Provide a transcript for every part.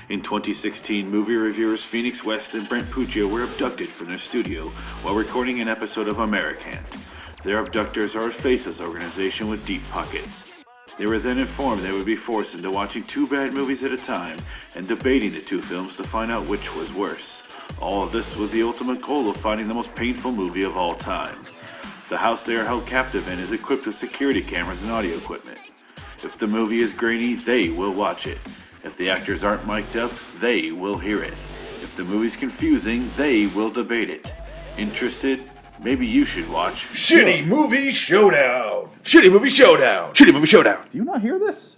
In 2016, movie reviewers Phoenix West and Brent Puccio were abducted from their studio while recording an episode of American. Their abductors are a faceless organization with deep pockets. They were then informed they would be forced into watching two bad movies at a time and debating the two films to find out which was worse. All of this with the ultimate goal of finding the most painful movie of all time. The house they are held captive in is equipped with security cameras and audio equipment. If the movie is grainy, they will watch it. If the actors aren't mic'd up, they will hear it. If the movie's confusing, they will debate it. Interested? Maybe you should watch Shitty Movie Showdown! Shitty Movie Showdown! Shitty Movie Showdown! Do you not hear this?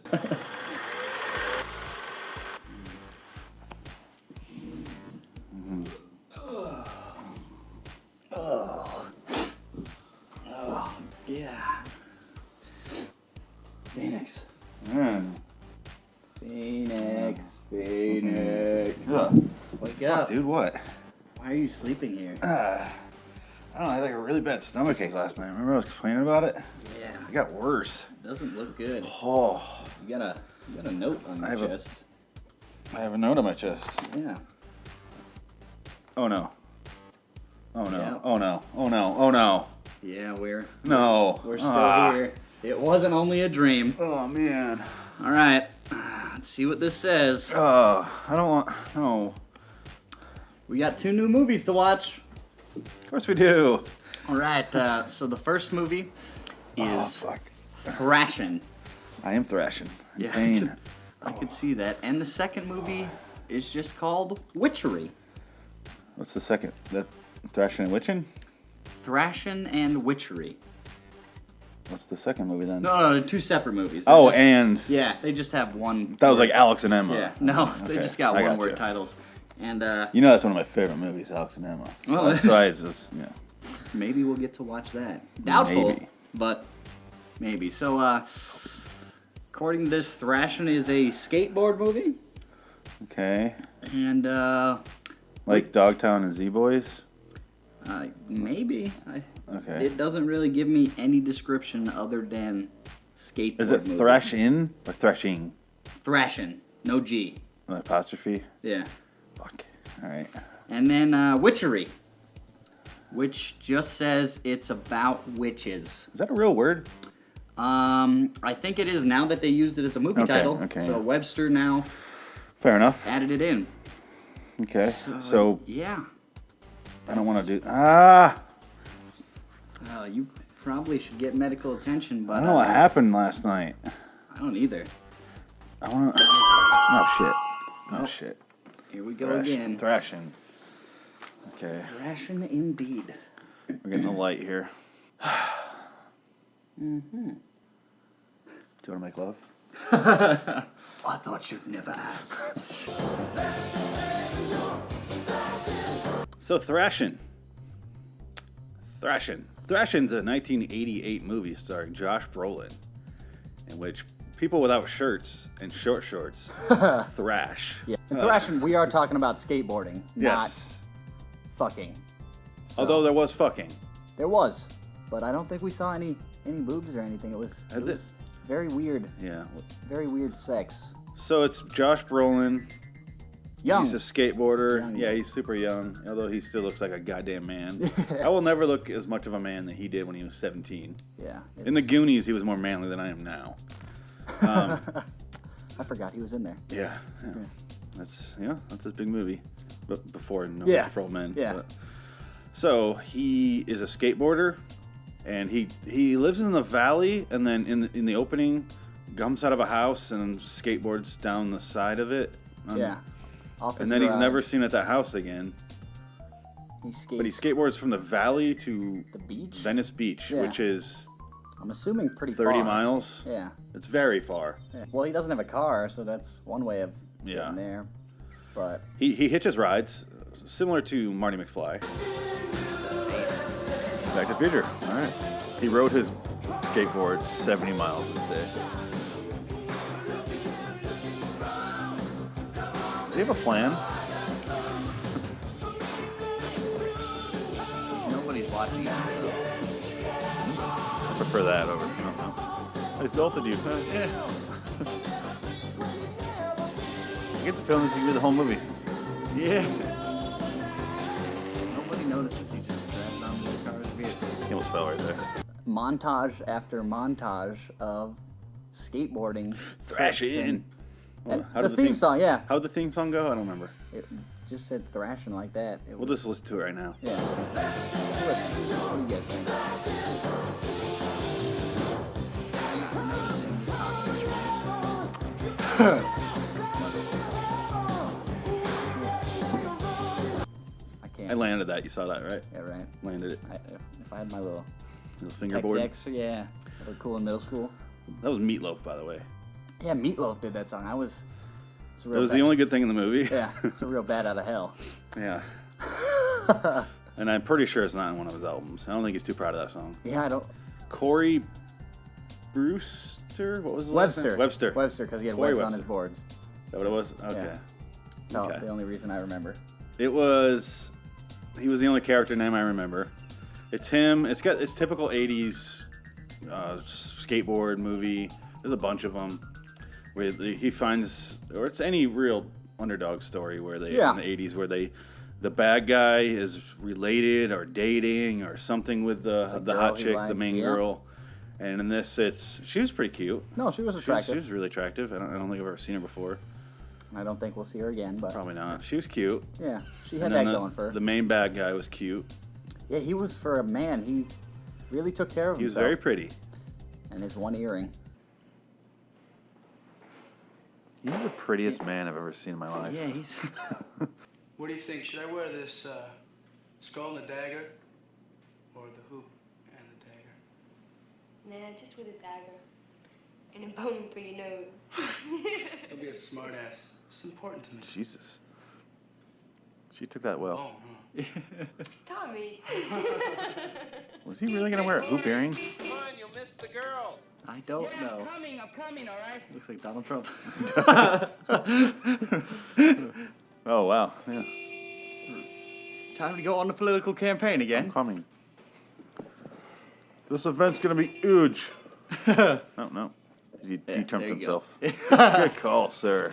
Yeah. Phoenix. Man. Phoenix. Wake up. Dude, what? Why are you sleeping here? I don't know, I had like a really bad stomachache last night. Remember I was complaining about it? Yeah. It got worse. Doesn't look good. Oh. You got a note on your chest. I have a note on my chest. Yeah. Oh no. Oh no. Yeah. Oh no. Oh no. Oh no. Yeah, we're No. still here. It wasn't only a dream. Oh man. All right. Let's see what this says. Oh, I don't want. No. We got 2 new movies to watch. Of course we do. All right. So the first movie is fuck. Thrashin. I am thrashing. In Yeah, pain. I could see that. And the second movie is just called Witchery. What's the second? The thrashing and witching? Thrashin and Witchery. What's the second movie then? No, they're 2 separate movies. They're Oh, just- and yeah, they just have one. that was word. like Alex and Emma. Yeah, no, they Okay, just got I one got word you. titles. And You know that's one of my favorite movies, Alex and Emma. So Well, that's why it's just, yeah. maybe we'll get to watch that. Doubtful, Maybe. but maybe. So, according to this, Thrashin is a skateboard movie, Okay. and Like Dogtown and Z-Boys? maybe. Okay. It doesn't really give me any description other than skateboard. Is it movie. thrash in or thrashing? Thrashin, no G. An apostrophe? Yeah. Fuck. Alright. And then Witchery, which just says it's about witches. Is that a real word? I think it is now that they used it as a movie Okay, title. okay. So Webster now Fair enough. added it in. Okay. So Yeah. I don't want to do. Ah! You probably should get medical attention, but I don't know what happened last night. I don't either. I want to. Oh shit. Oh shit. Here we go again. Thrashing. Okay. Thrashing indeed. We're getting a light here. Mm-hmm. Do you want to make love? I thought you'd never ask. So Thrashin'. Thrashin's a 1988 movie starring Josh Brolin, in which people without shirts and short shorts thrash. Yeah. In Thrashing, we are talking about skateboarding, not Yes. fucking. So, Although there was fucking. there was, but I don't think we saw any boobs or anything. It was very weird. Yeah. Very weird sex. So it's Josh Brolin. Young. He's a skateboarder. Young. Yeah, he's super young, although he still looks like a goddamn man. I will never look as much of a man that he did when he was 17. Yeah. In the Goonies, he was more manly than I am now. I forgot he was in there. Yeah. That's his big movie. But before No Yeah. Country for Old Men. Yeah. But, so he is a skateboarder, and he lives in the valley, and then in the opening, jumps out of a house and skateboards down the side of it. Yeah. Off his And then he's garage. never seen at that house again. He skates. But he skateboards from the valley to The beach? Venice Beach, Yeah. which is I'm assuming pretty 30 far. miles. Yeah. It's very far. Yeah. Well, he doesn't have a car, so that's one way of Yeah. getting there. But He hitches rides, similar to Marty McFly. Back to the Future. All right. He rode his skateboard 70 miles this day. Do you have a plan? nobody's watching it. So. I prefer that over. I insulted you. Yeah. I get the feeling this is gonna be the whole movie. Yeah. Nobody notices he just crashed onto the car's vehicles. He almost fell right there. Montage after montage of skateboarding. Thrashin'. And How the did theme song, yeah. How'd the theme song go? I don't remember. It just said thrashing like that. We'll just listen to it right now. Yeah. Listen, what do you guys think? I can't. I landed that. You saw that, right? Yeah, right. Landed it. If I had my little Little tech fingerboard. decks, yeah, they were cool in middle school. That was Meatloaf, by the way. Yeah, Meatloaf did that song. It's a It real was bad, the only good thing in the movie. Yeah, it's a real bad out of hell. Yeah. And I'm pretty sure it's not in one of his albums. I don't think he's too proud of that song. Yeah, I don't. Corey Brewster? What was his last name? Webster, because he had Corey webs on Webster. his boards. Is that what it was? Okay. Yeah. No, Okay. the only reason I remember. He was the only character name I remember. It's him. It's typical 80s skateboard movie. There's a bunch of them where he finds, or it's any real underdog story where they in the 80s where the bad guy is related or dating or something with the hot chick, the main girl. And in this, she was pretty cute. No, she was attractive. She was really attractive. I don't think I've ever seen her before. I don't think we'll see her again, but Probably not. She was cute. yeah, she had And that then going for her. the main bad guy was cute. Yeah, he was, for a man, he really took care of He was himself. very pretty. And his one earring. He's the prettiest man I've ever seen in my life. Yeah, he's. What do you think? Should I wear this skull and the dagger, or the hoop and the dagger? Nah, just with a dagger. And a bone for your nose. Don't be a smartass. It's important to me. Jesus. She took that well. Oh, huh. Tommy. Was he really going to wear a hoop earring? Come on, you'll miss the girl. I don't know. I'm coming, all right? Looks like Donald Trump. Oh, wow. Yeah. Time to go on the political campaign I'm again. coming. This event's going to be huge. Oh, no. He trumped there you himself. go. Good call, sir.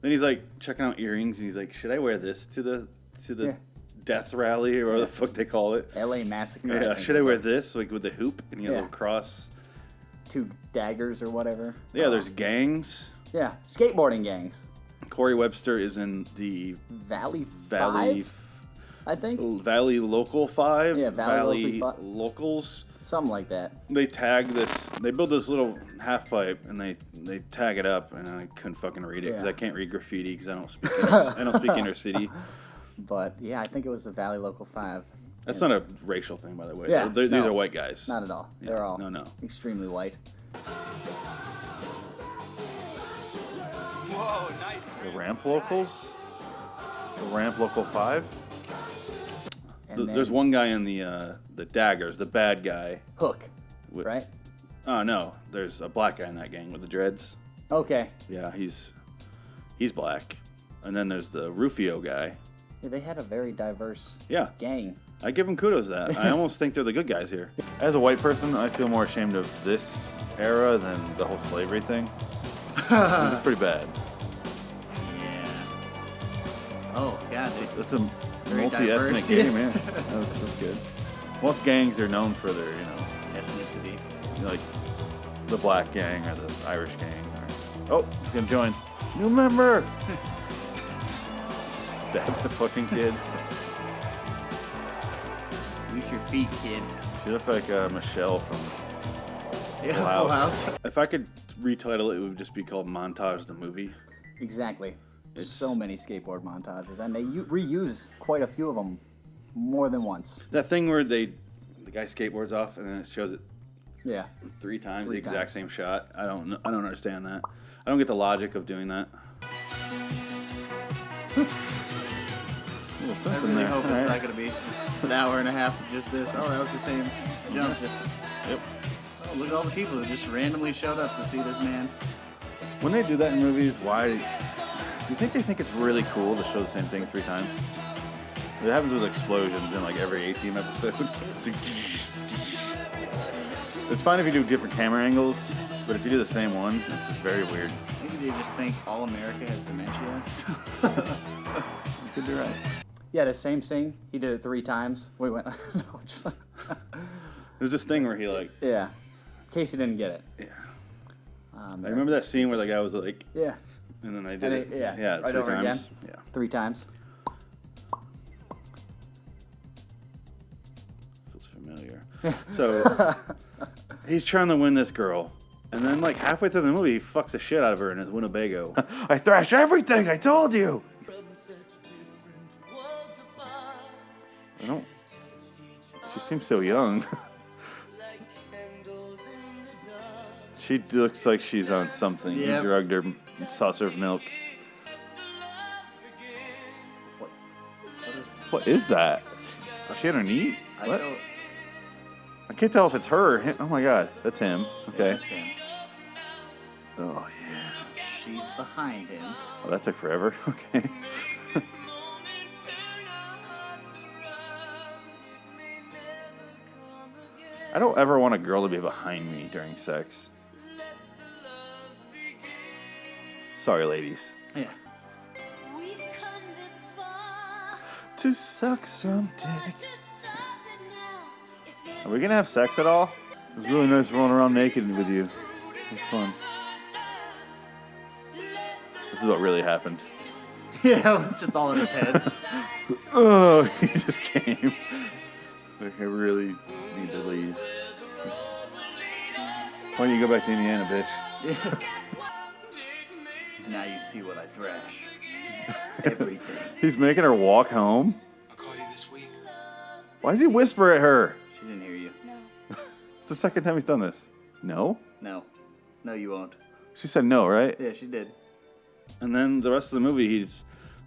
Then he's like checking out earrings, and he's like, should I wear this to the Yeah. death rally, or whatever the fuck they call it? L.A. Massacre. Yeah, think should I is wear like this, like with the hoop? And he has Yeah. a cross. 2 daggers or whatever. Yeah, there's gangs. Yeah, skateboarding gangs. Corey Webster is in the Valley Valley 5, I think. Valley Local 5. Yeah, Valley Local 5. Locals. Something like that. They tag this. They build this little half pipe and they tag it up, and I couldn't fucking read it because Yeah. I can't read graffiti because I don't speak inner city. But yeah, I think it was the Valley Local 5. That's not a racial thing, by the way. Yeah, These no. are white guys. Not at all. Yeah, They're all no. extremely white. Whoa, nice. The Ramp Locals. The Ramp Local 5. And There's then one guy in the daggers, the bad guy. Hook, With, right? Oh no, there's a black guy in that gang with the dreads. Okay. Yeah, he's black. And then there's the Rufio guy. Yeah, they had a very diverse Yeah, gang. I give them kudos to that. I almost think they're the good guys here. As a white person, I feel more ashamed of this era than the whole slavery thing. It's pretty bad. Yeah. Oh, God. It's a Very multi-ethnic diverse, game, yeah. man. That's good. Most gangs are known for their, Ethnicity. like the black gang or the Irish gang. Oh, he's gonna join. New member. Stab the fucking kid. Use your feet, kid. She looked like Michelle from Yeah, Full Full House. House. If I could retitle it, it would just be called Montage the Movie. Exactly. It's- So many skateboard montages, and they reuse quite a few of them more than once. That thing where the guy skateboards off and then it shows it Yeah. 3 times, the Three exact times. same shot. I don't understand that. I don't get the logic of doing that. I really hope it's not going to be an hour and a half of just this. Oh, that was the same jump. Just, Yep. oh, look at all the people who just randomly showed up to see this man. When they do that in movies, why? Do you think they think it's really cool to show the same thing 3 times? It happens with explosions in like every A-Team episode. It's fine if you do different camera angles, but if you do the same one, it's just very weird. Maybe they just think all America has dementia, You could be right. Yeah, the same scene. He did it 3 times. We went. No, just like, There's this thing where he like. yeah. In case you didn't get it. Yeah. I remember that scene where the guy was like. Yeah. And then I did it. Yeah, right 3 over times. again. Yeah. 3 times. Feels familiar. So he's trying to win this girl, and then like halfway through the movie, he fucks the shit out of her in his Winnebago. I thrash everything, I told you. I don't. She seems so young. She looks like she's on something. Yep. He drugged her saucer of milk. What is that? Is she on her knee? What? I can't tell if it's her or him. Oh my god, that's him. Okay. That's him. Oh yeah. She's behind him. Oh, that took forever. Okay. I don't ever want a girl to be behind me during sex. Sorry, ladies. Yeah. To suck some dick. Are we gonna have sex at all? It was really nice rolling around naked with you. It was fun. This is what really happened. Yeah, it was just all in his head. Oh, he just came. Like, I really need to leave. Why don't you go back to Indiana, bitch? Now you see what I thrash. Everything. He's making her walk home? I'll call you this week. Why does he whisper at her? She didn't hear you. It's the second time he's done this. No? No. No, you won't. She said no, right? Yeah, she did. And then the rest of the movie,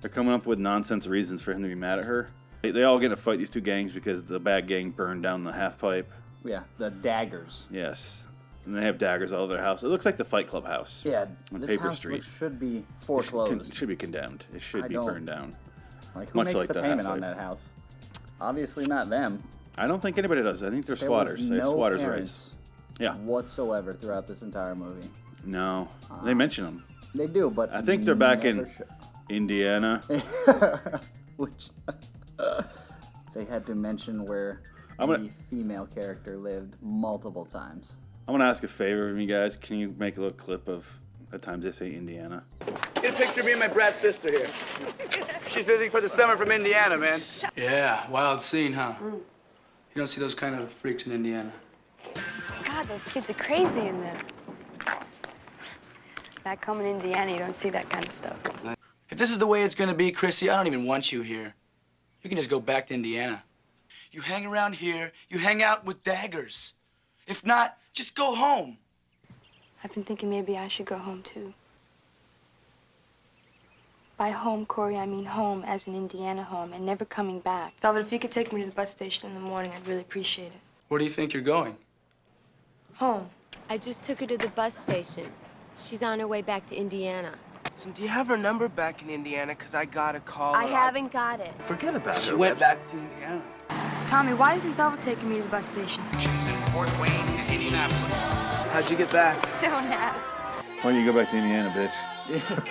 they're coming up with nonsense reasons for him to be mad at her. They all get in a fight, these 2 gangs, because the bad gang burned down the half pipe. Yeah, the daggers. Yes. And they have daggers all over their house. It looks like the Fight Club house. Yeah, on this Paper house Street. should be foreclosed. It should be condemned. It should be don't- burned down. Like, who much makes like the the payment half on pipe. that house? Obviously not them. I don't think anybody does. I think they're There squatters. was They have no squatters' parents rights. Yeah. whatsoever throughout this entire movie. No. They mention them. They do, but I think they're back in never Indiana. Which they had to mention where the female character lived multiple times. I'm going to ask a favor of you guys. Can you make a little clip of the times they say Indiana? Get a picture of me and my brat sister here. She's visiting for the summer from Indiana, man. Yeah, wild scene, huh? You don't see those kind of freaks in Indiana. God, those kids are crazy in there. Back home in Indiana, you don't see that kind of stuff. If this is the way it's gonna be, Chrissy, I don't even want you here. You can just go back to Indiana. You hang around here, you hang out with daggers. If not, just go home. I've been thinking maybe I should go home, too. By home, Corey, I mean home as in Indiana home and never coming back. Velvet, if you could take me to the bus station in the morning, I'd really appreciate it. Where do you think you're going? Home. I just took her to the bus station. She's on her way back to Indiana. Listen, do you have her number back in Indiana? Because I gotta call her. I haven't got it. Forget about it. She went back to Indiana. Tommy, why isn't Velvet taking me to the bus station? Fort Wayne and Indianapolis. How'd you get back? Don't ask. Why don't you go back to Indiana, bitch?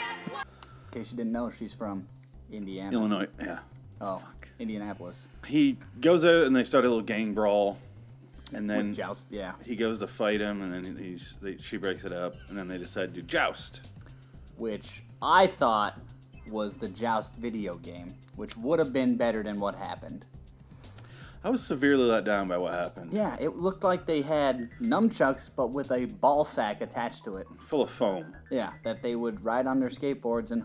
In case you didn't know, she's from Indiana. Illinois, yeah. Oh, Indianapolis. He goes out and they start a little gang brawl. And then With joust, yeah. he goes to fight him, and then she breaks it up, and then they decide to joust. Which I thought was the Joust video game, which would have been better than what happened. I was severely let down by what happened. Yeah, it looked like they had nunchucks, but with a ball sack attached to it. Full of foam. Yeah, that they would ride on their skateboards and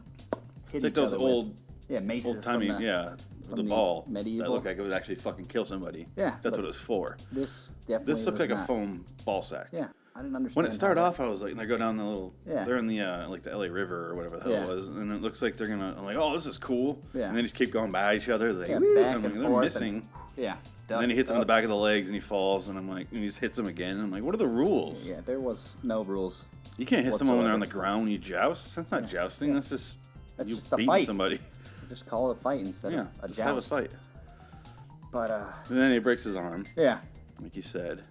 hit It's like each those other old, with. Yeah, maces old timey, from the, yeah, with from the the ball medieval. that looked like it would actually fucking kill somebody. Yeah, that's but what it was for. This definitely This looked was like not. a foam ball sack. Yeah, I didn't understand. When it started how off, I was like, they go down the little, Yeah. they're in the like the LA River or whatever the hell Yeah. it was, and it looks like they're gonna, I'm like, oh, this is cool. Yeah. And they just keep going by each other. Like, Yeah, woo, back I'm like, and they're forth missing. and- yeah. And then he hits him in the back of the legs and he falls, and I'm like, and he just hits him again. And I'm like, what are the rules? Yeah, there was no rules. You can't hit someone when they're on the whatsoever. ground when you joust. That's not jousting. That's just That's you just a beating fight. somebody. Just call it a fight instead Yeah, of a just have a joust. fight. But And then he breaks his arm, yeah, like you said.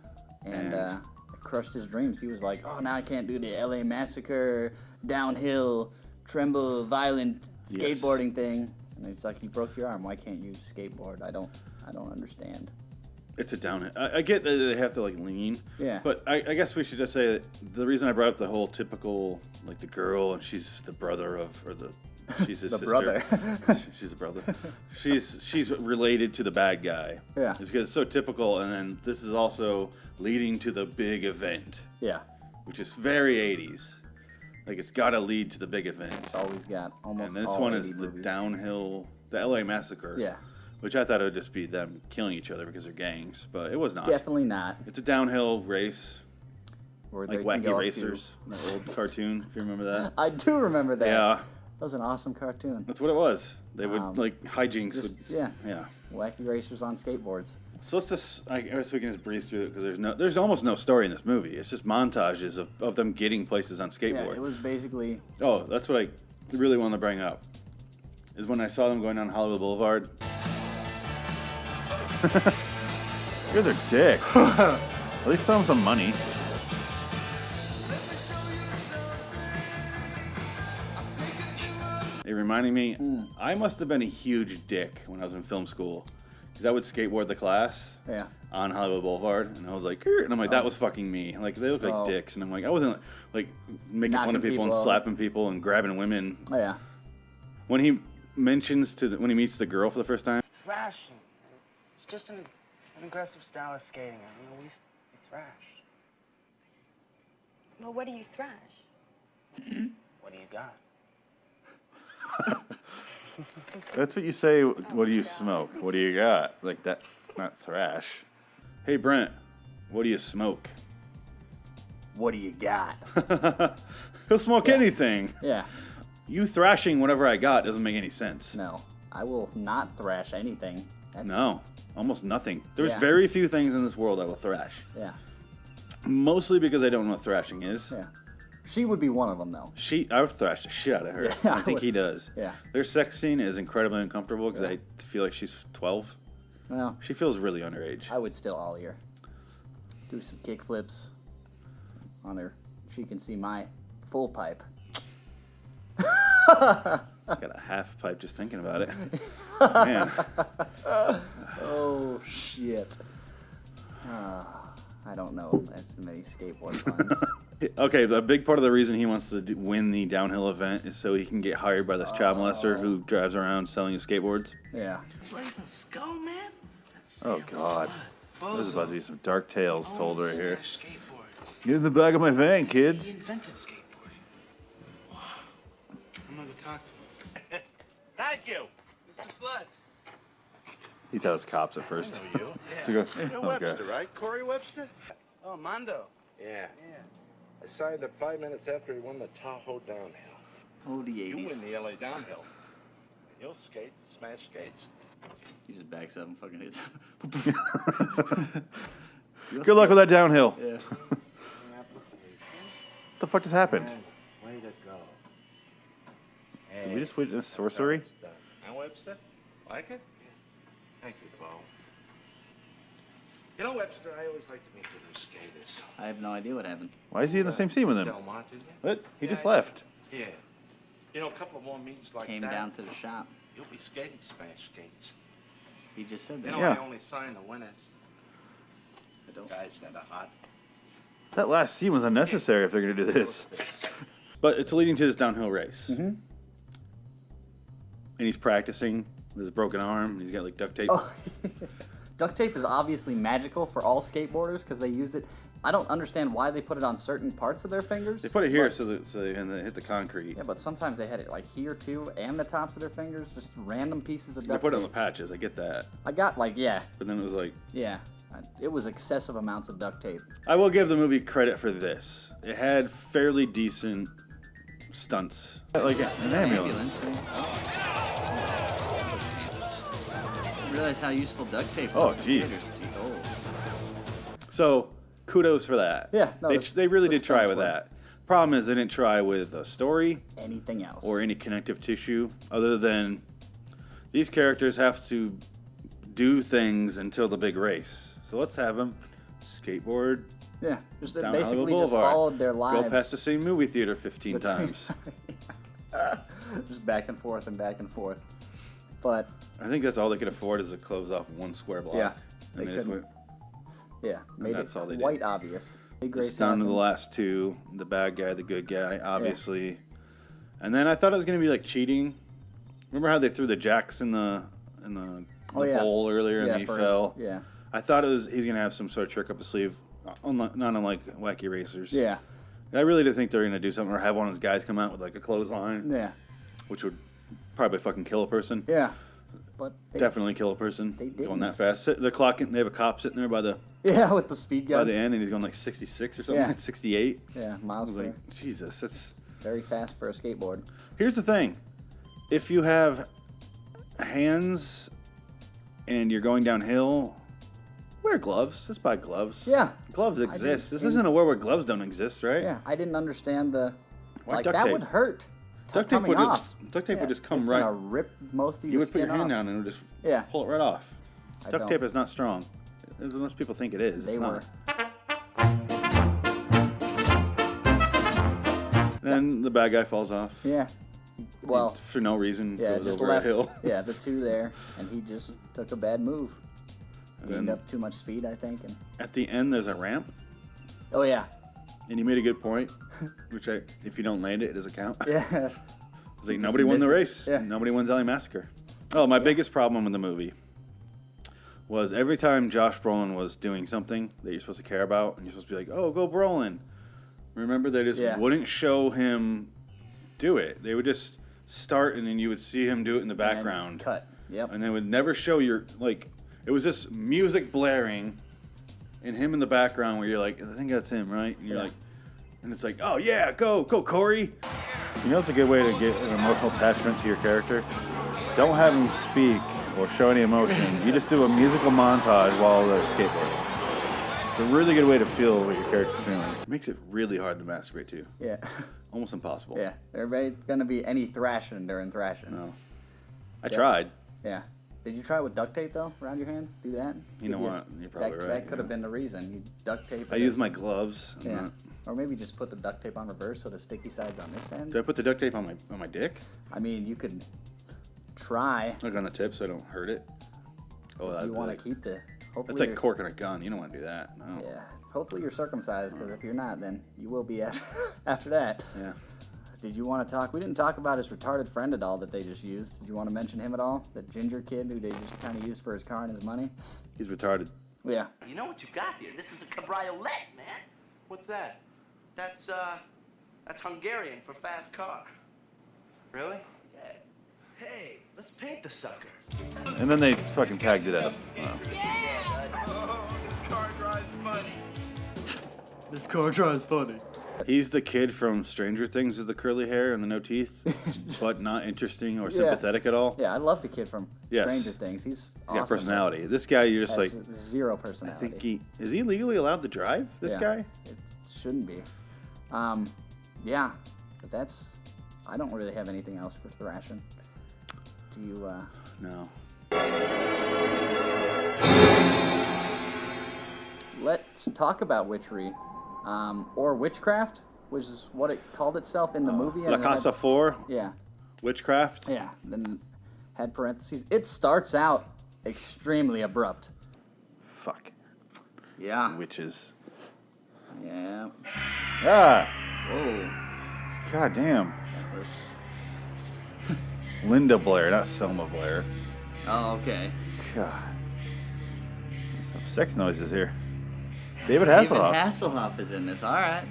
and it crushed his dreams. He was like, "Oh, now I can't do the LA massacre, downhill, tremble, violent skateboarding thing. And it's like, you broke your arm. Why can't you skateboard? I don't understand. It's a downhill. I get that they have to like lean. Yeah. But I guess we should just say that the reason I brought up the whole typical, like the girl and she's the brother of, or she's his The sister. brother. She's a brother. She's related to the bad guy. Yeah. It's because it's so typical, and then this is also leading to the big event. Yeah. Which is very 80s. Like it's got to lead to the big event. It's always got almost. And this all one 80 is the movies. downhill, the LA Massacre. Yeah. Which I thought it would just be them killing each other because they're gangs, but it was not. Definitely not. It's a downhill race, Where like they can go Wacky up Racers, the old cartoon. If you remember that. I do remember that. Yeah. That was an awesome cartoon. That's what it was. They would like hijinks. Yeah. Yeah. Wacky Racers on skateboards. So let's just, I guess we can just breeze through it because there's almost no story in this movie. It's just montages of them getting places on skateboard. Yeah, it was basically. Oh, that's what I really want to bring up. Is when I saw them going down Hollywood Boulevard. You guys are dicks. At least throw them some money. It reminded me, I must have been a huge dick when I was in film school. Because I would skateboard the class on Hollywood Boulevard. And I was like, and I'm like, that was fucking me. Like, they look like dicks. And I'm like, I wasn't like making fun of people and slapping people and grabbing women. Oh, yeah. When he mentions when he meets the girl for the first time. Thrashing. It's just an aggressive style of skating. We thrash. Well, what do you thrash? What do you got? That's what you say. What do you smoke? What do you got? Like that, not thrash. Hey Brent, what do you smoke? What do you got? He'll smoke anything. Yeah. You thrashing whatever I got doesn't make any sense. No, I will not thrash anything. No, almost nothing. There's Yeah. very few things in this world I will thrash. Yeah. Mostly because I don't know what thrashing is. Yeah. She would be one of them, though. I would thrash the shit out of her. Yeah, I think he does. Yeah. Their sex scene is incredibly uncomfortable because I feel like she's 12. Well, she feels really underage. I would still ollie her. Do some kick flips on her. She can see my full pipe. I got a half pipe just thinking about it. Man. Oh, shit. I don't know. That's many skateboard puns. Okay, the big part of the reason he wants to win the downhill event is so he can get hired by this child molester who drives around selling his skateboards. Yeah. Blazing skull, man. Oh, God. This is about to be some dark tales told right here. Skateboards. Get in the back of my van, kids. He invented skateboarding. Wow. I'm gonna go talk to him. Thank you. Mr. Flood. He thought it was cops at first. I know you. So he goes, You're Webster, right? Corey Webster? Oh, Mondo. Yeah. I signed up 5 minutes after he won the Tahoe downhill. Oh, the You 80s. win the LA downhill. And you'll skate, smash skates. He just backs up and fucking hits him. Good luck with that downhill. Yeah. What the fuck just happened? Way to go. Did we just witness sorcery? It's done. Now, Webster? Like it? Yeah. Thank you, Bo. You know, Webster, I always like to meet the new skaters. I have no idea what happened. Why is he in the same scene with him? Del Mar, didn't you? What? He just Yeah, left. Yeah. You know, a couple of more meets like Came that. down to the shop. You'll be skating smash skates. He just said You that. know, Yeah. I only sign the winners. I don't. Guys that are hot. That last scene was unnecessary if they're going to do this. But it's leading to this downhill race. Mm-hmm. And he's practicing with his broken arm. He's got like duct tape. Oh. Duct tape is obviously magical for all skateboarders because they use it. I don't understand why they put it on certain parts of their fingers. They put it here but- so they hit the concrete. Yeah, but sometimes they had it like here too, and the tops of their fingers, just random pieces of They duct put it on tape. the patches. I get that. I got like, yeah, But then it was like, it was excessive amounts of duct tape. I will give the movie credit for this. It had fairly decent stunts. Like an ambulance. Realize how useful duct tape Oh, was. to jeez. skaters. Oh. So kudos for that. Yeah, no, they really the did try stunts with were- that. Problem is they didn't try with a story Anything else? or any connective tissue other than these characters have to do things until the big race. So let's have them skateboard yeah, just down basically Hollywood just Boulevard. followed their lives. Go past the same movie theater 15 times. Just back and forth and back and forth. But I think that's all they could afford is to close off one square block. yeah, And they just went, made that's all they it did. quite obvious. it's down to the last two, the bad guy, the good guy, obviously. Yeah. And then I thought it was going to be like cheating. Remember how they threw the jacks in the hole earlier and he fell? Yeah. I thought he's going to have some sort of trick up his sleeve, not unlike Wacky Racers. Yeah. I really did think they were going to do something or have one of those guys come out with like a clothesline. Yeah. Which would probably fucking kill a person. Yeah. But definitely kill a person. They didn't. Going that fast. They're clocking. They have a cop sitting there by the with the speed gun by the end, and he's going like 66 or something, 68. Yeah, miles per hour. Jesus, that's very fast for a skateboard. Here's the thing: if you have hands and you're going downhill, wear gloves. Just buy gloves. Yeah, gloves exist. This isn't a world where gloves don't exist, right? Yeah, I didn't understand the duct that tape? would hurt. Duct tape would just come right. Gonna rip most of your You would put skin your hand off. down and it would just pull it right off. Duct tape is not strong, as most people think it is. They were. Then the bad guy falls off. Yeah. Well, for no reason, goes just over left. a hill. Yeah, the two there, and he just took a bad move. Gained up too much speed, I think. And at the end, there's a ramp. Oh yeah. And you made a good point, which if you don't land it, it doesn't count. Yeah. It's like nobody won the race. Yeah. Nobody wins LA Massacre. Oh, my biggest problem with the movie was every time Josh Brolin was doing something that you're supposed to care about, and you're supposed to be like, oh, go Brolin. Remember, they just wouldn't show him do it. They would just start, and then you would see him do it in the background. And cut. Yep. And they would never show your, like, it was this music blaring and him in the background where you're like, I think that's him, right? And you're like, and it's like, oh yeah, go Corey. You know, it's a good way to get an emotional attachment to your character. Don't have him speak or show any emotion. You just do a musical montage while they're skateboarding. It's a really good way to feel what your character's feeling. It makes it really hard to masturbate too. Yeah. Almost impossible. Yeah. There gonna be any thrashing during thrashing. No. I tried. Yeah. Did you try it with duct tape though, around your hand? Do that? You know what? You're probably right. That could have been the reason. You duct tape. I use my gloves. Yeah. Or maybe just put the duct tape on reverse so the sticky side's on this end. Did I put the duct tape on my dick? I mean, you could try. Like on the tip so I don't hurt it. Oh, you want to keep the. That's like corking a gun. You don't want to do that. No. Yeah. Hopefully you're circumcised, because if you're not, then you will be after that. Yeah. Did you want to talk? We didn't talk about his retarded friend at all that they just used. Did you want to mention him at all? The ginger kid who they just kind of used for his car and his money? He's retarded. Yeah. You know what you got here? This is a cabriolet, man. What's that? That's Hungarian for fast car. Really? Yeah. Hey, let's paint the sucker. And then they fucking tagged it up. Wow. Oh, this car drives funny. This car drives funny. He's the kid from Stranger Things with the curly hair and the no teeth, but not interesting or sympathetic at all. Yeah, I love the kid from Stranger Things. He's awesome. got personality. This guy, you're just like zero personality. I think is he legally allowed to drive? This guy? It shouldn't be. Yeah, but I don't really have anything else for Thrashin. Do you? No. Let's talk about Witchery. Or Witchcraft, which is what it called itself in the movie. La Casa 4? Yeah. Witchcraft? Yeah. Then had parentheses. It starts out extremely abrupt. Fuck. Yeah. Witches. Yeah. Ah! Whoa. God damn. Linda Blair, not Selma Blair. Oh, okay. God. Some sex noises here. David Hasselhoff. David Hasselhoff is in this. All right.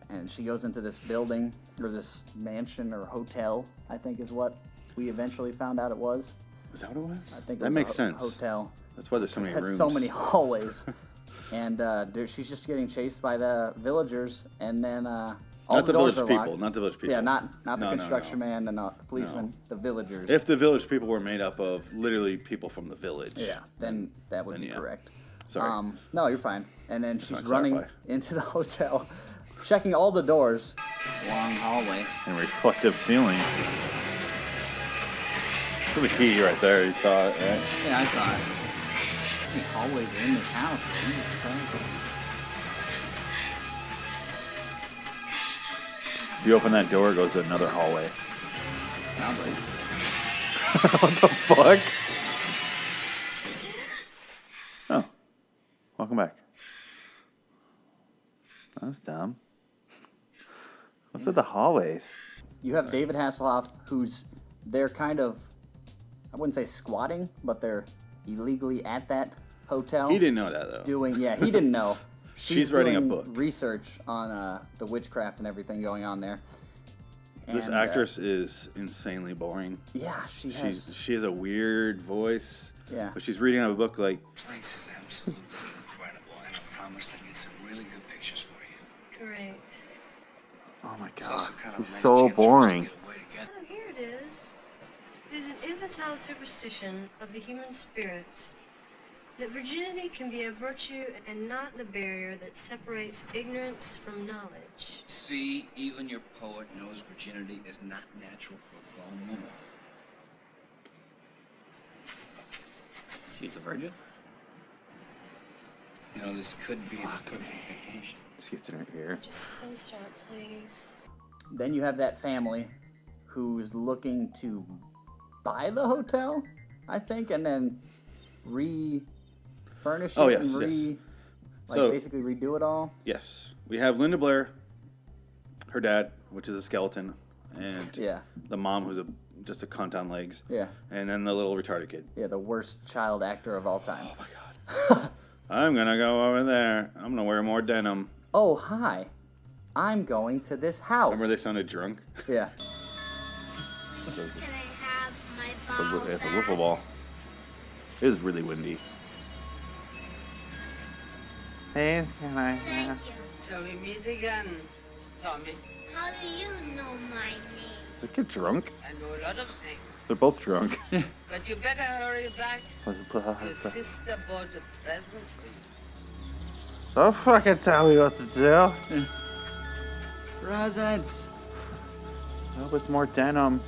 And she goes into this building, or this mansion or hotel, I think is what we eventually found out it was. Is that what it was? I think that makes sense. Hotel. That's why there's so many rooms. It had so many hallways. And she's just getting chased by the villagers, and then all not the village doors are people. locked. Not the village people. Yeah, not the construction man and the policeman. The villagers. If the village people were made up of literally people from the village. Yeah, then that would be correct. Sorry. No, you're fine. And then she's running into the hotel, checking all the doors. Long hallway. And reflective ceiling. There's a key right there. You saw it, right? Yeah, I saw it. How many hallways are in this house? Jesus Christ. If you open that door, it goes to another hallway. Sounds like. What the fuck? Oh. Welcome back. That was dumb. What's with the hallways? You have David Hasselhoff, they're kind of, I wouldn't say squatting, but they're illegally at that hotel. He didn't know that, though. He didn't know. She's writing a doing book. Research on the witchcraft and everything going on there. This actress is insanely boring. Yeah, she has a weird voice. Yeah. But she's reading out of a book like... The place is absolutely incredible, and I promise I'll get some really good pictures for you. Great. Oh my It's god, also kind of a she's nice so chance for us to boring. get away together. Oh, here it is. There's an infantile superstition of the human spirit that virginity can be a virtue and not the barrier that separates ignorance from knowledge. See, even your poet knows virginity is not natural for a grown woman. She's a virgin? You know, this could be the perfect vacation. This gets in her ear. Just don't start, please. Then you have that family who's looking to buy the hotel, I think, and then refurnish it and basically redo it all. Yes. We have Linda Blair, her dad, which is a skeleton, and the mom who's just a cunt on legs. Yeah. And then the little retarded kid. Yeah, the worst child actor of all time. Oh my god. I'm gonna go over there. I'm gonna wear more denim. Oh, hi. I'm going to this house. Remember they sounded drunk? Yeah. Can I have my ball It's a wiffle ball. It is really windy. Hey, can I have... Shall we meet again, Tommy? How do you know my name? Is the kid drunk? I know a lot of things. They're both drunk. But you better hurry back. Your sister bought a present for you. Don't fucking tell me what to do. Presents. I hope it's more denim.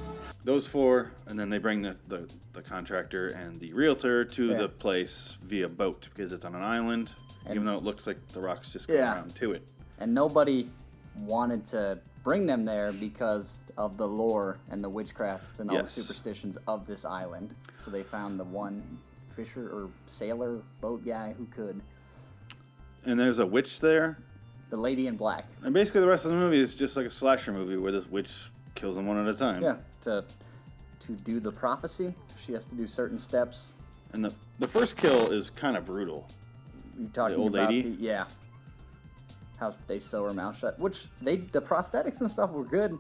Those four, and then they bring the contractor and the realtor to the place via boat because it's on an island, even though it looks like the rocks just go around to it. And nobody wanted to bring them there because of the lore and the witchcraft and all the superstitions of this island. So they found the one fisher or sailor boat guy who could. And there's a witch there. The lady in black. And basically the rest of the movie is just like a slasher movie where this witch kills them one at a time. Yeah, to do the prophecy, she has to do certain steps. And the first kill is kind of brutal. You talking the old about lady? Yeah. How they sew her mouth shut, which the prosthetics and stuff were good.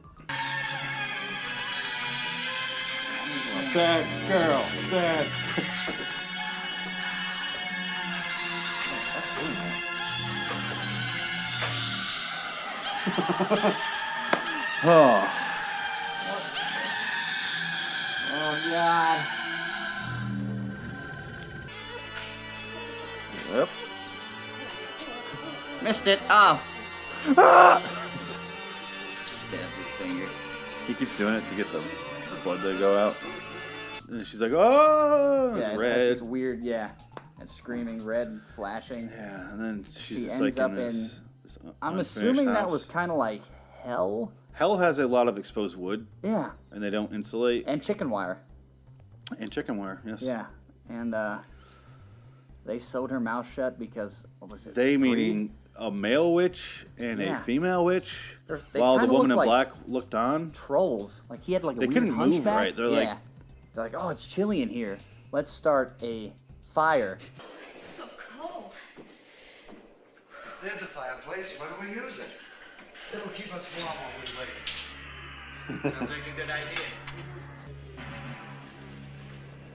Bad girl, bad. Oh. Oh God. Yep. Missed it. Oh. Ah! Stabs his finger. He keeps doing it to get the blood to go out. And she's like, oh, Yeah, red. it's this weird, and screaming red, flashing. Yeah, and then she's She just ends like up in this I'm unfinished assuming that house. was kind of like hell. Hell has a lot of exposed wood. Yeah. And they don't insulate. And chicken wire. And chicken wire, yes. Yeah. And they sewed her mouth shut because, what was it? They meaning a male witch and a female witch, They while the kinda woman in looked like black looked on. Trolls. Like he had like a They weird couldn't move hunchback. right. They're like, They're like, oh, it's chilly in here. Let's start a fire. It's so cold. There's a fireplace. Why don't we use it? It'll keep us warm while we wait. Sounds like a good idea.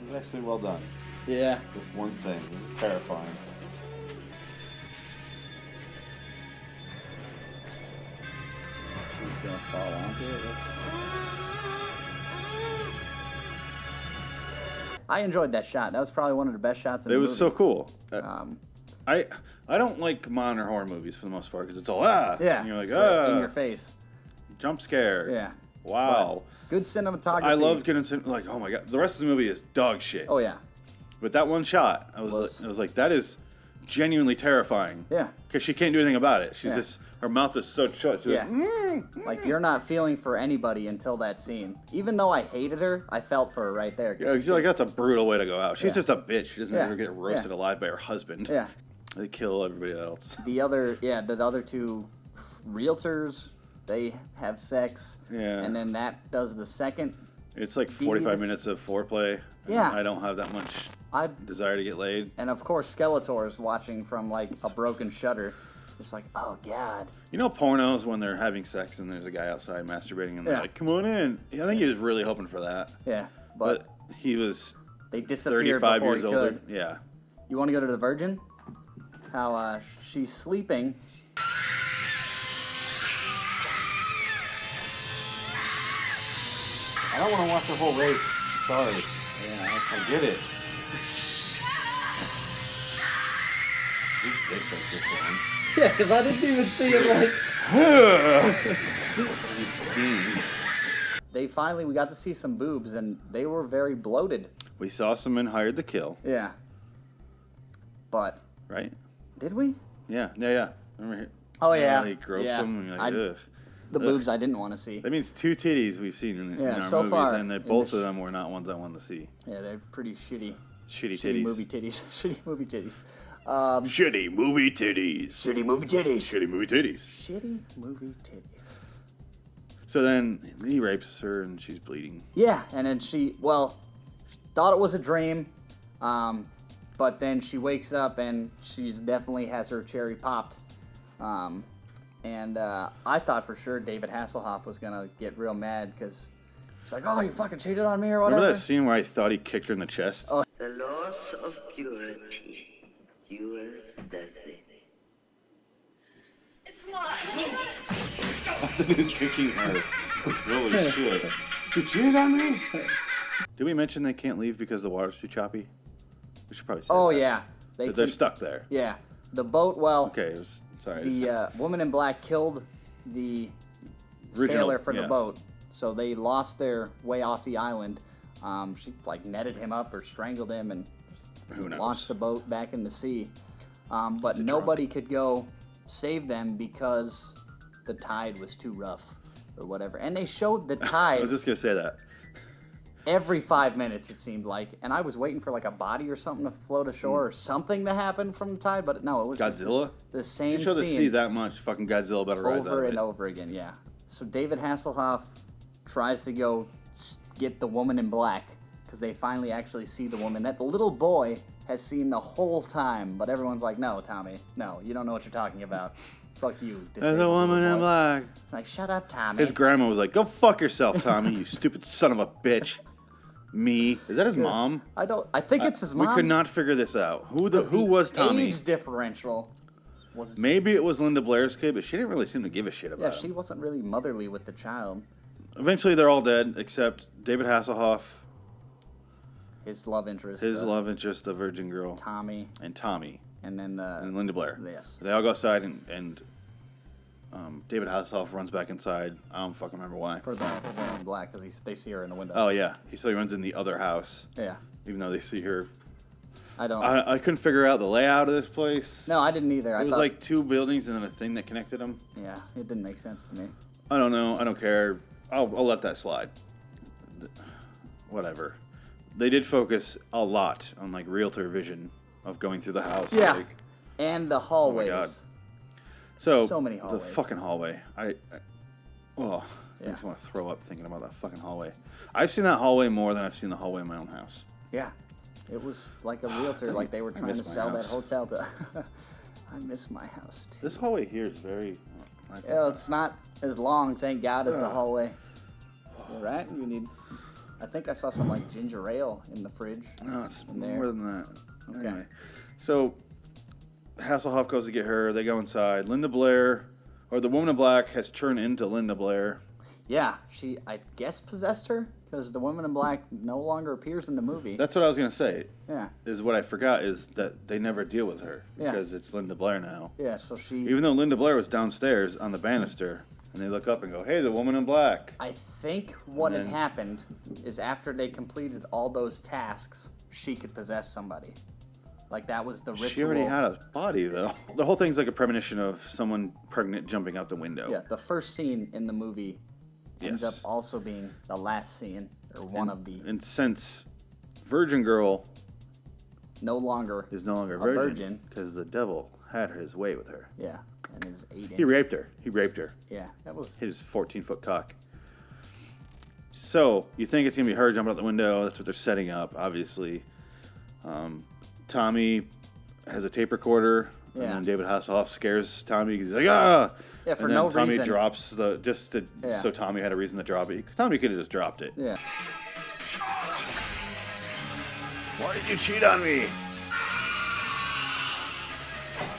this is actually well done. Yeah. This one thing. This is terrifying. He's gonna fall onto it. I enjoyed that shot. That was probably one of the best shots in the movie. It was so cool. I don't like modern horror movies for the most part because it's all Yeah. and you're like in your face. Jump scare. Yeah. Wow. But good cinematography. I love getting like, oh my god, the rest of the movie is dog shit. Oh yeah. But that one shot, I was like, that is genuinely terrifying. Yeah. Because she can't do anything about it. She's just Her mouth is so shut. She Yeah. was, Like, you're not feeling for anybody until that scene. Even though I hated her, I felt for her right there. Yeah, you're like, that's a brutal way to go out. She's Yeah. just a bitch. She doesn't Yeah. ever get roasted Yeah. alive by her husband. Yeah. They kill everybody else. The other two realtors, they have sex. Yeah. And then that does the second. It's like 45 minutes of foreplay. And Yeah. I don't have that much desire to get laid. And of course, Skeletor's watching from like a broken shutter. It's like, oh god. You know pornos when they're having sex and there's a guy outside masturbating and they're Yeah. like, come on in. I think he was really hoping for that. Yeah, but he was they disappeared 35 before years he older. could. Yeah. You want to go to the Virgin? How she's sleeping. I don't want to watch the whole rape. Sorry. Yeah, I get it. This dick like this one. Yeah, because I didn't even see it like. He's skiing. We got to see some boobs, and they were very bloated. We saw some men hired to kill. Yeah. But. Right? Did we? Yeah. Remember here? Oh, yeah. He gropes Yeah. them and you're like, ugh. The boobs I didn't want to see. That means 2 titties we've seen in our so movies, far, and both of them were not ones I wanted to see. Yeah, they're pretty shitty. Shitty Shitty titties. movie titties. Shitty movie titties. Shitty movie titties. Shitty movie titties. Shitty movie titties. Shitty movie titties. So then he rapes her and she's bleeding. Yeah, and then she thought it was a dream, but then she wakes up and she's definitely has her cherry popped. And I thought for sure David Hasselhoff was gonna get real mad because it's like, oh, you fucking cheated on me or whatever. Remember that scene where I thought he kicked her in the chest? Oh. The loss of purity. You are deadly. It's not. I thought he was kicking her. Holy shit. You cheated on me? Did we mention they can't leave because the water's too choppy? We should probably say that. Yeah. They're stuck there. Yeah. The boat, Okay, sorry. The woman in black killed the sailor for the boat, so they lost their way off the island. She netted him up or strangled him and Who knows? launched the boat back in the sea. But nobody could go save them because the tide was too rough or whatever. And they showed the tide. I was just gonna say that. Every 5 minutes, it seemed like, and I was waiting for a body or something to float ashore or something to happen from the tide, but no, it was Godzilla? just the same You show the scene sea that much, fucking Godzilla better rise out over of and it. over again. Yeah. So David Hasselhoff tries to go get the woman in black because they finally actually see the woman that the little boy has seen the whole time, but everyone's like, "No, Tommy, no, you don't know what you're talking about. Fuck you." There's a woman in black. Like, shut up, Tommy. His grandma was like, "Go fuck yourself, Tommy, you stupid son of a bitch." Me. Is that his mom? I think it's his mom. We could not figure this out. Who was Tommy? Age differential was Maybe it was Linda Blair's kid, but she didn't really seem to give a shit about yeah, him. she wasn't really motherly with the child. Eventually, they're all dead except David Hasselhoff, His love interest. love interest, the virgin girl, Tommy, and Tommy, and then and Linda Blair. Yes. They all go outside, and David Hasselhoff runs back inside. I don't fucking remember why. For the woman in black, because they see her in the window. Oh yeah, he runs in the other house. Yeah. Even though they see her. I couldn't figure out the layout of this place. No, I didn't either. It was like 2 buildings and then a thing that connected them. Yeah, it didn't make sense to me. I don't know. I don't care. I'll let that slide. Whatever. They did focus a lot on realtor vision of going through the house. Yeah. And the hallways. Oh my god. So many hallways. The fucking hallway. I just want to throw up thinking about that fucking hallway. I've seen that hallway more than I've seen the hallway in my own house. Yeah. It was like a realtor, like they were trying to sell that hotel to. I miss my house too. This hallway here is very. It's not as long, thank God, as the hallway. All right, you need. I think I saw some ginger ale in the fridge. No, it's in there. more than that. Okay. Anyway, so Hasselhoff goes to get her. They go inside. Linda Blair, or the woman in black, has turned into Linda Blair. Yeah, she, I guess, possessed her because the woman in black no longer appears in the movie. That's what I was gonna say. Yeah. Is what I forgot is that they never deal with her because it's Linda Blair now. Yeah, so she. Even though Linda Blair was downstairs on the banister, and they look up and go, "Hey, the woman in black." I think what had happened is after they completed all those tasks, she could possess somebody. Like that was the ritual. She already had a body, though. The whole thing's like a premonition of someone pregnant jumping out the window. Yeah, the first scene in the movie ends up also being the last scene, or one of the... And since Virgin Girl... is no longer a virgin, because the devil had his way with her. Yeah, and his 8-inch... He raped her. Yeah, that was... His 14-foot cock. So, you think it's going to be her jumping out the window. That's what they're setting up, obviously. Tommy has a tape recorder, and then David Hasselhoff scares Tommy because he's like, ah! Yeah, for and then no Tommy reason. drops so Tommy had a reason to drop it. Tommy could have just dropped it. Yeah. Why did you cheat on me?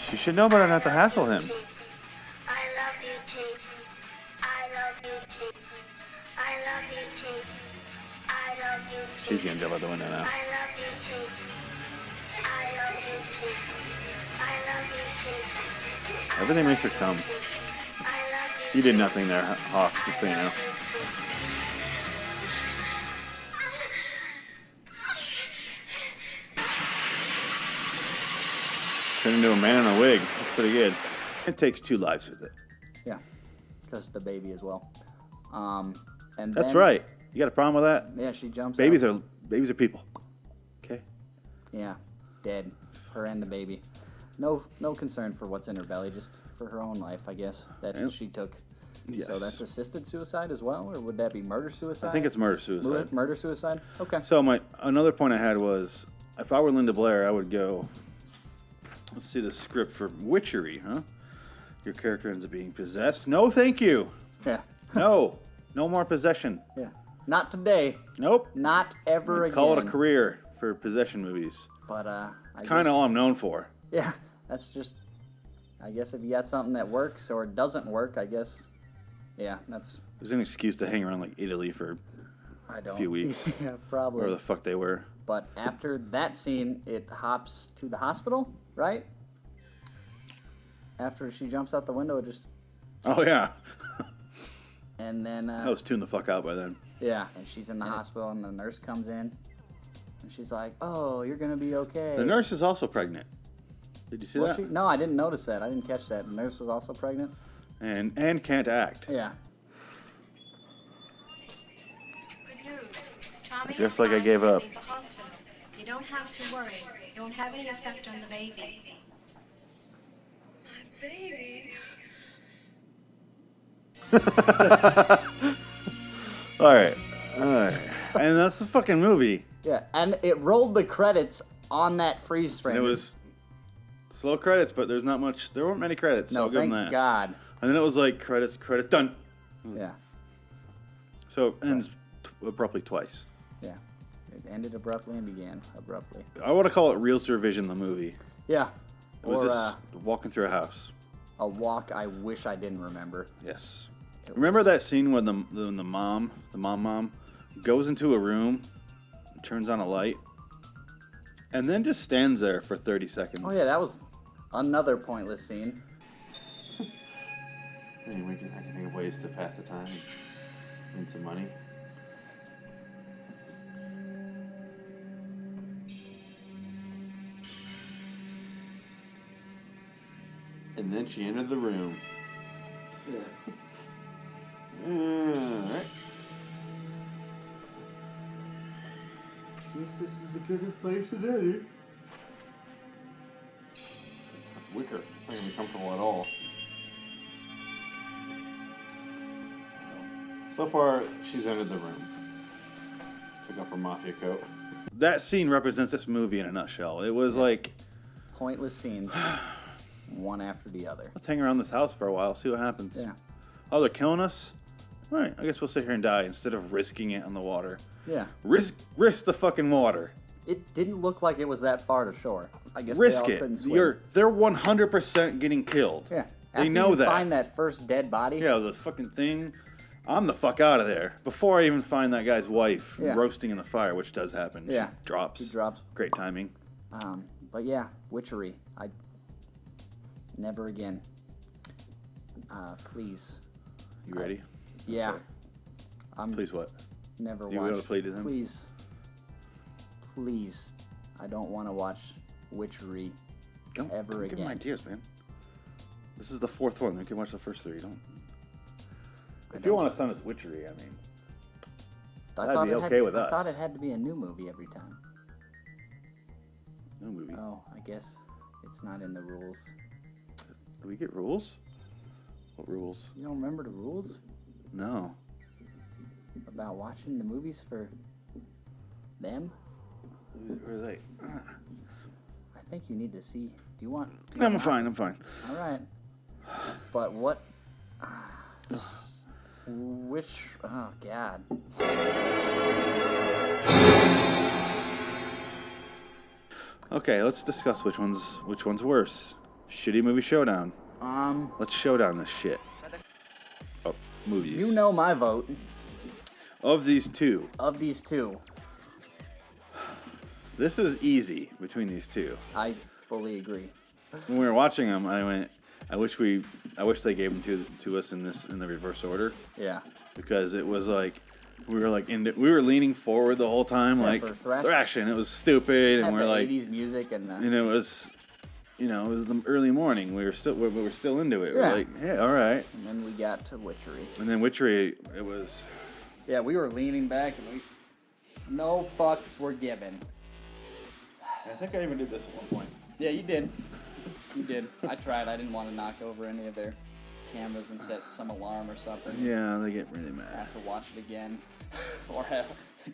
She should know better not to hassle him. I love you, Jason. I love you, Jason. I love you, Jason. I love you, Jason. She's gonna jump out the window now. I love you, Jason. I love you, Jason. I love you, Jason. Everything makes her come. You did nothing there, Hawk, just so you know. Turned into a man in a wig. That's pretty good. It takes 2 lives with it. Yeah, because the baby as well. And That's then, right. You got a problem with that? Yeah, she jumps Babies out. are people. Okay. Yeah, dead. Her and the baby. No concern for what's in her belly, just for her own life, I guess. That's what she took. Yes. So that's assisted suicide as well, or would that be murder-suicide? I think it's murder-suicide. Murder-suicide? Okay. So another point I had was, if I were Linda Blair, I would go, let's see the script for Witchery, huh? Your character ends up being possessed. No, thank you. Yeah. No more possession. Yeah. Not today. Nope. Not ever again. Call it a career for possession movies. But it's kind of all I'm known for. Yeah, that's just, I guess if you got something that works or doesn't work, I guess, yeah, that's... There's an excuse to hang around like Italy for a few weeks. Yeah, probably. Where the fuck they were. But after that scene, it hops to the hospital, right? After she jumps out the window, it just... Oh, yeah. And then... I was tuned the fuck out by then. Yeah, and she's in the hospital, and the nurse comes in, and she's like, oh, you're going to be okay. The nurse is also pregnant. Did you see that? No, I didn't notice that. I didn't catch that. The nurse was also pregnant? And can't act. Yeah. Good news. Tommy Just like I gave up. at the hospital. You don't have to worry. It won't have any effect on the baby. My baby. All right. And that's the fucking movie. Yeah, and it rolled the credits on that freeze frame. And it was slow credits, but there weren't many credits. So No, I'll give them thank that. God. And then it was like credits, done. Yeah. So it ends abruptly twice. Yeah. It ended abruptly and began abruptly. I want to call it Real Revision, the movie. Yeah. It was just walking through a house. A walk I wish I didn't remember. Yes. Remember that scene when the mom goes into a room, turns on a light, and then just stands there for 30 seconds? Oh, yeah, that was another pointless scene. Anyway, I can think of ways to pass the time and win some money. And then she entered the room. Yeah. Alright. Guess this is the goodest place as any. That's wicker. It's not gonna be comfortable at all. So far, she's entered the room. Took off her mafia coat. That scene represents this movie in a nutshell. It was like... Pointless scenes. One after the other. Let's hang around this house for a while, see what happens. Yeah. Oh, they're killing us? All right, I guess we'll sit here and die instead of risking it on the water. Yeah. Risk the fucking water. It didn't look like it was that far to shore. I guess Risk they all it. couldn't swim. They're 100% getting killed. Yeah. They After know you that. Find that first dead body. Yeah, the fucking thing. I'm the fuck out of there before I even find that guy's wife roasting in the fire, which does happen. Yeah. She drops. She drops. Great timing. But yeah, Witchery. Never again. Please. You ready? Yeah. Please what? Never You watch. want to play to them? Please. I don't want to watch Witchery Don't ever give again. him ideas, man. This is the fourth one. We can watch the first three. Don't. If you want to send us Witchery, I mean, that'd be okay with us. I thought it had to be a new movie every time. No movie. Oh, I guess it's not in the rules. Do we get rules? What rules? You don't remember the rules No. about watching the movies for them? Where are they? I think you need to see. Do you want? I'm fine. All right. But what? Which? Oh God. Okay, let's discuss which one's worse. Shitty movie Showdown. Let's showdown this shit. Oh, movies. You know my vote. Of these two. This is easy between these two. I fully agree. When we were watching them, I went, I wish they gave them to us in the reverse order. Yeah. Because it was like we were leaning forward the whole time, Yeah, like for Thrashin. Thrashin. It was stupid, Had and we're the like 80s music and it was, it was the early morning. We were still into it. Yeah. We're like, yeah, all right. And then we got to Witchery. And then Witchery, it was. Yeah, we were leaning back and no fucks were given. I think I even did this at one point. Yeah, you did. You did. I tried. I didn't want to knock over any of their cameras and set some alarm or something. Yeah, they get really mad. I have to watch it again. Or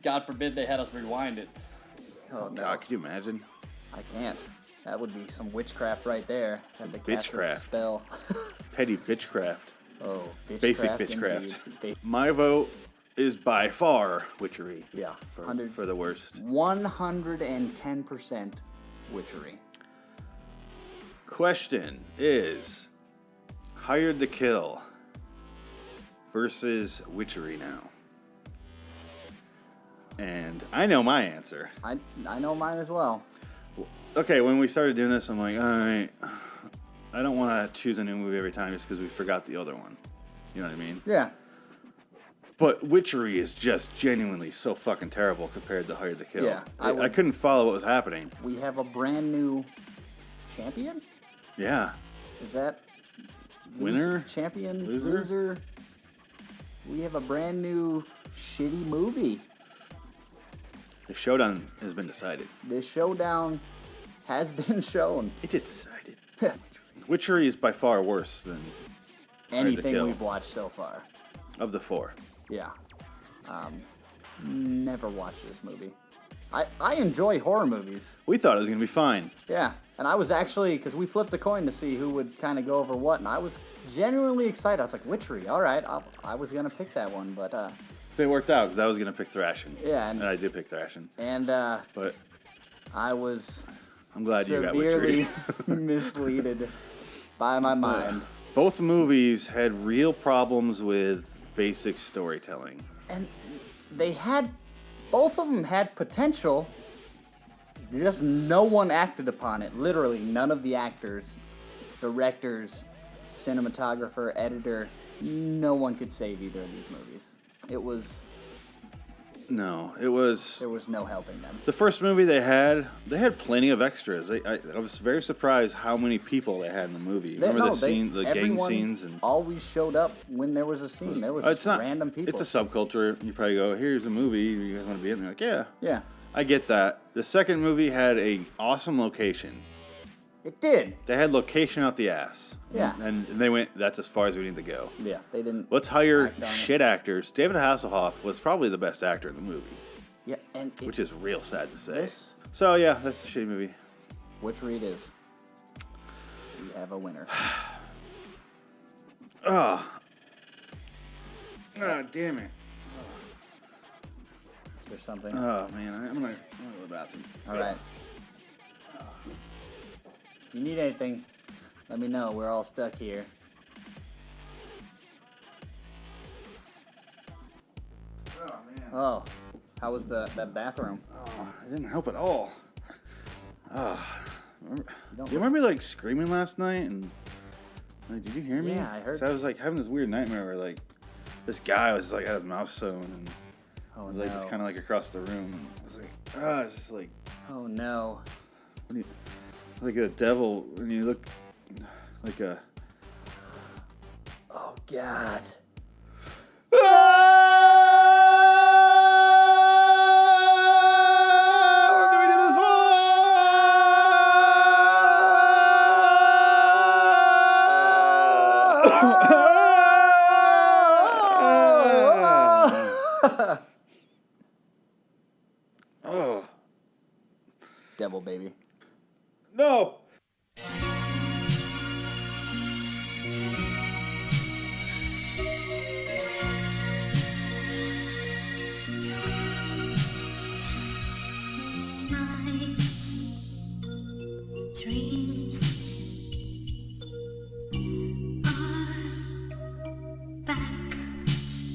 God forbid they had us rewind it. Oh, no. God, could you imagine? I can't. That would be some witchcraft right there. Some Had to cast a bitchcraft. spell. Petty bitchcraft. Oh, bitchcraft. Basic bitchcraft. My vote is by far Witchery. Yeah. For the worst. 110% Witchery. Question is Hired to Kill versus Witchery now. And I know my answer. I know mine as well. Okay, when we started doing this, I'm like, all right, I don't want to choose a new movie every time just because we forgot the other one. You know what I mean? Yeah. But Witchery is just genuinely so fucking terrible compared to Hired to Kill. Yeah, I couldn't follow what was happening. We have a brand new champion? Yeah. Is that Winner? Champion? Loser? Loser? We have a brand new shitty movie. The showdown has been decided. The showdown has been shown. It is decided. Witchery is by far worse than Hired to Anything Kill. we've watched so far. Of the four. Yeah. Never watched this movie. I enjoy horror movies. We thought it was going to be fine. Yeah. And I was actually, because we flipped the coin to see who would kind of go over what, and I was genuinely excited. I was like, Witchery, all right. I was going to pick that one, but... So it worked out, because I was going to pick Thrashin. Yeah. And I did pick Thrashin. And, but I was... I'm glad you got Witchery. Severely misleaded by my mind. Both movies had real problems with basic storytelling. And both of them had potential, just no one acted upon it. Literally, none of the actors, directors, cinematographer, editor, no one could save either of these movies. There was no helping them. The first movie they had plenty of extras. I was very surprised how many people they had in the movie. The gang scenes, and always showed up when there was a scene. There was just random people. It's a subculture. You probably go, here's a movie. You guys want to be in? They're like, yeah. Yeah. I get that. The second movie had an awesome location. It did. They had location out the ass. Yeah. And they went, that's as far as we need to go. Yeah, they didn't. Let's hire shit actors. David Hasselhoff was probably the best actor in the movie. Yeah, which is real sad to say. This, so yeah, that's a shitty movie. Witchery it is. We have a winner. Oh, damn it. Is there something? Oh man, I'm gonna go to the bathroom. All right. If you need anything, let me know. We're all stuck here. Oh man. Oh, how was that bathroom? Oh, it didn't help at all. Oh, do you remember like screaming last night and like, did you hear me? Yeah, I heard. So I was like having this weird nightmare where like this guy was like had his mouth sewn and I was like just kind of like across the room. And I was like, it's just like. Oh no. What do you? like a devil, and you look like a. Oh God. Oh. Devil baby. No.